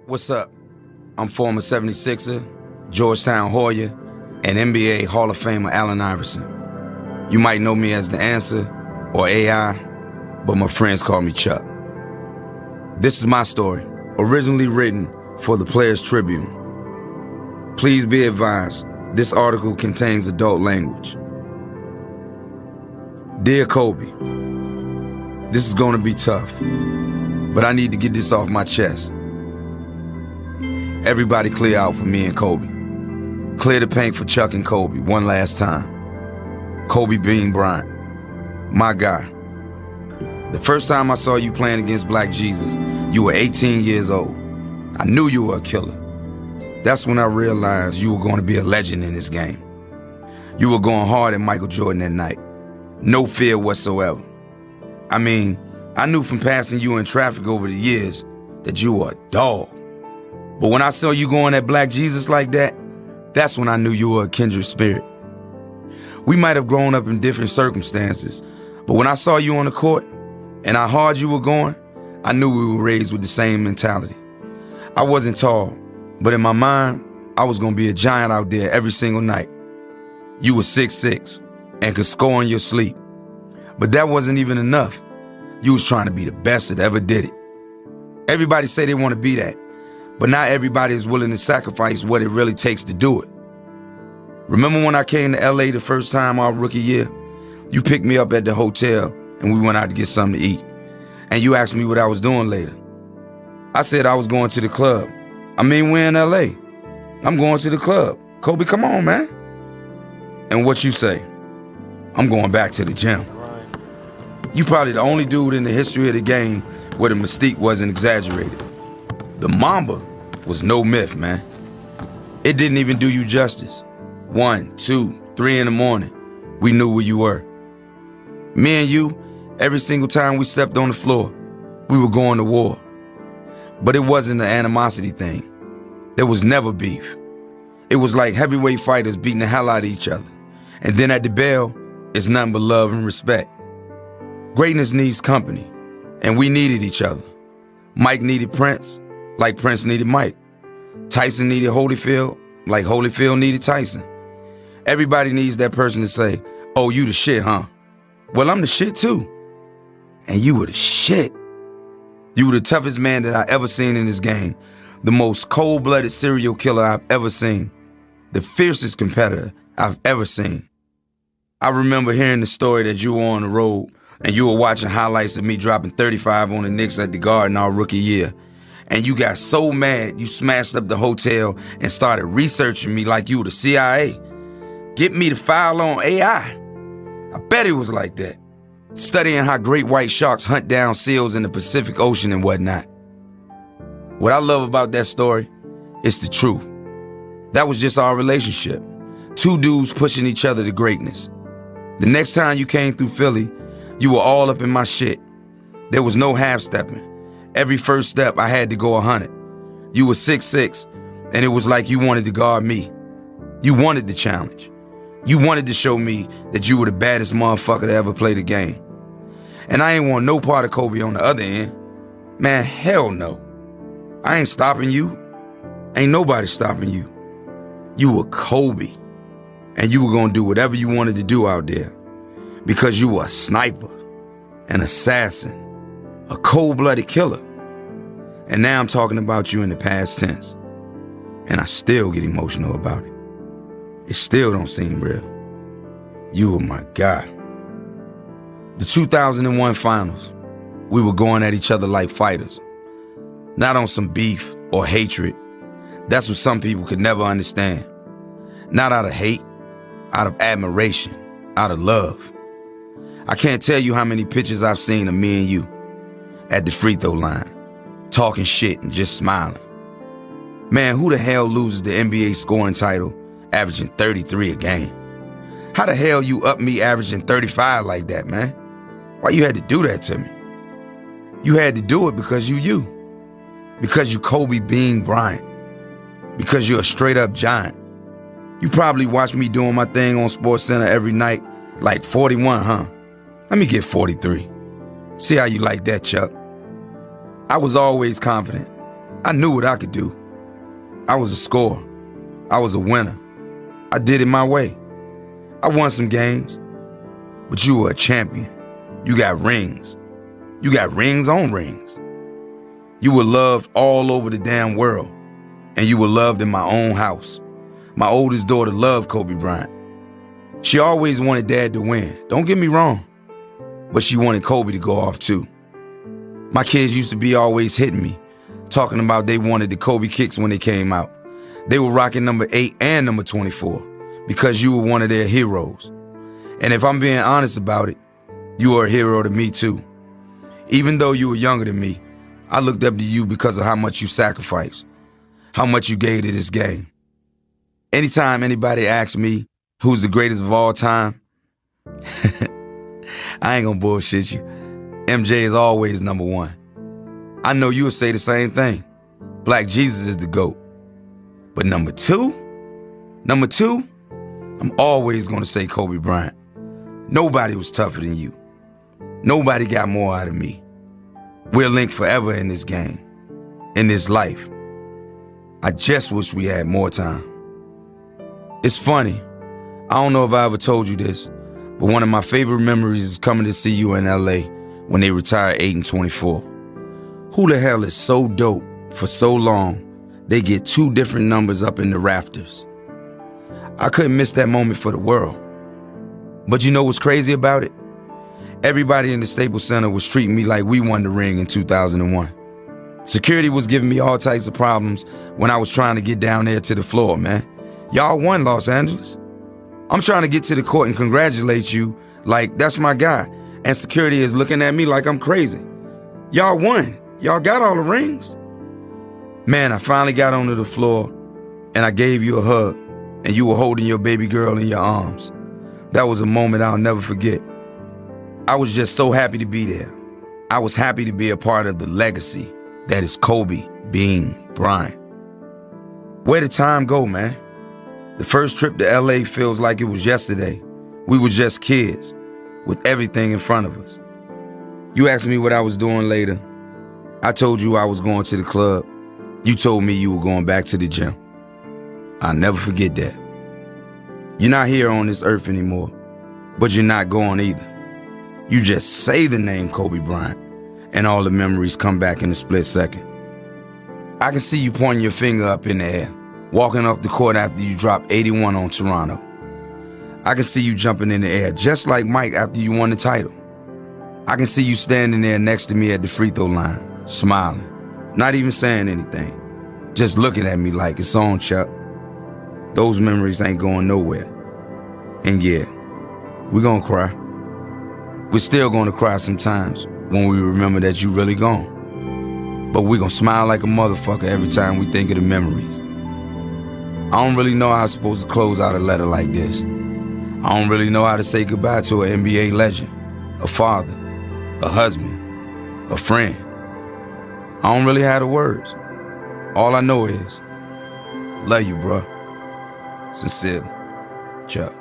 What's up? I'm former 76er, Georgetown Hoya, and NBA Hall of Famer Allen Iverson. You might know me as The Answer or AI, but my friends call me Chuck. This is my story, originally written for the Players Tribune. Please be advised, this article contains adult language. Dear Kobe, this is going to be tough, but I need to get this off my chest. Everybody clear out for me and Kobe. Clear the paint for Chuck and Kobe one last time. Kobe Bryant, my guy. The first time I saw you playing against Black Jesus, you were 18 years old. I knew you were a killer. That's when I realized you were going to be a legend in this game. You were going hard at Michael Jordan that night. No fear whatsoever. I mean, I knew from passing you in traffic over the years that you were a dog. But when I saw you going at Black Jesus like that, that's when I knew you were a kindred spirit. We might have grown up in different circumstances, but when I saw you on the court and how hard you were going, I knew we were raised with the same mentality. I wasn't tall, but in my mind, I was gonna be a giant out there every single night. You were 6'6" and could score in your sleep. But that wasn't even enough. You was trying to be the best that ever did it. Everybody say they want to be that, but not everybody is willing to sacrifice what it really takes to do it. Remember when I came to LA the first time our rookie year? You picked me up at the hotel and we went out to get something to eat. And you asked me what I was doing later. I said I was going to the club. I mean, we're in LA. I'm going to the club. Kobe, come on, man. And what you say? I'm going back to the gym. You probably the only dude in the history of the game where the mystique wasn't exaggerated. The Mamba was no myth, man. It didn't even do you justice. 1, 2, 3 in the morning, we knew where you were. Me and you, every single time we stepped on the floor, we were going to war. But it wasn't an animosity thing. There was never beef. It was like heavyweight fighters beating the hell out of each other. And then at the bell, it's nothing but love and respect. Greatness needs company, and we needed each other. Mike needed Prince, like Prince needed Mike. Tyson needed Holyfield, like Holyfield needed Tyson. Everybody needs that person to say, oh, you the shit, huh? Well, I'm the shit too. And you were the shit. You were the toughest man that I ever seen in this game. The most cold-blooded serial killer I've ever seen. The fiercest competitor I've ever seen. I remember hearing the story that you were on the road and you were watching highlights of me dropping 35 on the Knicks at the Garden our rookie year. And you got so mad you smashed up the hotel and started researching me like you were the CIA. Get me to file on AI. I bet it was like that. Studying how great white sharks hunt down seals in the Pacific Ocean and whatnot. What I love about that story is the truth. That was just our relationship. Two dudes pushing each other to greatness. The next time you came through Philly, you were all up in my shit. There was no half-stepping. Every first step, I had to go 100. You were 6'6", and it was like you wanted to guard me. You wanted the challenge. You wanted to show me that you were the baddest motherfucker to ever play the game. And I ain't want no part of Kobe on the other end. Man, hell no. I ain't stopping you. Ain't nobody stopping you. You were Kobe. And you were gonna do whatever you wanted to do out there. Because you were a sniper, an assassin, a cold-blooded killer. And now I'm talking about you in the past tense. And I still get emotional about it. It still don't seem real. You were my guy. The 2001 finals, we were going at each other like fighters. Not on some beef or hatred. That's what some people could never understand. Not out of hate, out of admiration, out of love. I can't tell you how many pictures I've seen of me and you at the free throw line, talking shit and just smiling. Man, who the hell loses the NBA scoring title averaging 33 a game? How the hell you up me averaging 35 like that, man? Why you had to do that to me? You had to do it because you. Because you Kobe Bryant. Because you're a straight up giant. You probably watch me doing my thing on SportsCenter every night, like 41, huh? Let me get 43. See how you like that, Chuck. I was always confident. I knew what I could do. I was a scorer. I was a winner. I did it my way. I won some games. But you were a champion. You got rings. You got rings on rings. You were loved all over the damn world. And you were loved in my own house. My oldest daughter loved Kobe Bryant. She always wanted Dad to win. Don't get me wrong. But she wanted Kobe to go off too. My kids used to be always hitting me, talking about they wanted the Kobe kicks when they came out. They were rocking number 8 and number 24 because you were one of their heroes. And if I'm being honest about it, you were a hero to me too. Even though you were younger than me, I looked up to you because of how much you sacrificed, how much you gave to this game. Anytime anybody asks me who's the greatest of all time, I ain't gonna bullshit you. MJ is always number one. I know you'll say the same thing. Black Jesus is the GOAT. But number two, I'm always gonna say Kobe Bryant. Nobody was tougher than you. Nobody got more out of me. We're linked forever in this game, in this life. I just wish we had more time. It's funny, I don't know if I ever told you this, but one of my favorite memories is coming to see you in LA when they retired 8 and 24. Who the hell is so dope for so long they get 2 different numbers up in the rafters? I couldn't miss that moment for the world. But you know what's crazy about it? Everybody in the Staples Center was treating me like we won the ring in 2001. Security was giving me all types of problems when I was trying to get down there to the floor, man. Y'all won, Los Angeles. I'm trying to get to the court and congratulate you like that's my guy. And security is looking at me like I'm crazy. Y'all won. Y'all got all the rings. Man, I finally got onto the floor and I gave you a hug and you were holding your baby girl in your arms. That was a moment I'll never forget. I was just so happy to be there. I was happy to be a part of the legacy that is Kobe Bryant. Where did time go, man? The first trip to LA feels like it was yesterday. We were just kids with everything in front of us. You asked me what I was doing later. I told you I was going to the club. You told me you were going back to the gym. I'll never forget that. You're not here on this earth anymore, but you're not going either. You just say the name Kobe Bryant, and all the memories come back in a split second. I can see you pointing your finger up in the air, walking off the court after you dropped 81 on Toronto. I can see you jumping in the air just like Mike after you won the title. I can see you standing there next to me at the free throw line, smiling, not even saying anything, just looking at me like it's on, Chuck. Those memories ain't going nowhere. And yeah, we're gonna cry. We're still gonna cry sometimes when we remember that you really gone. But we're gonna smile like a motherfucker every time we think of the memories. I don't really know how I'm supposed to close out a letter like this. I don't really know how to say goodbye to an NBA legend, a father, a husband, a friend. I don't really have the words. All I know is, love you, bruh. Sincerely, Chuck.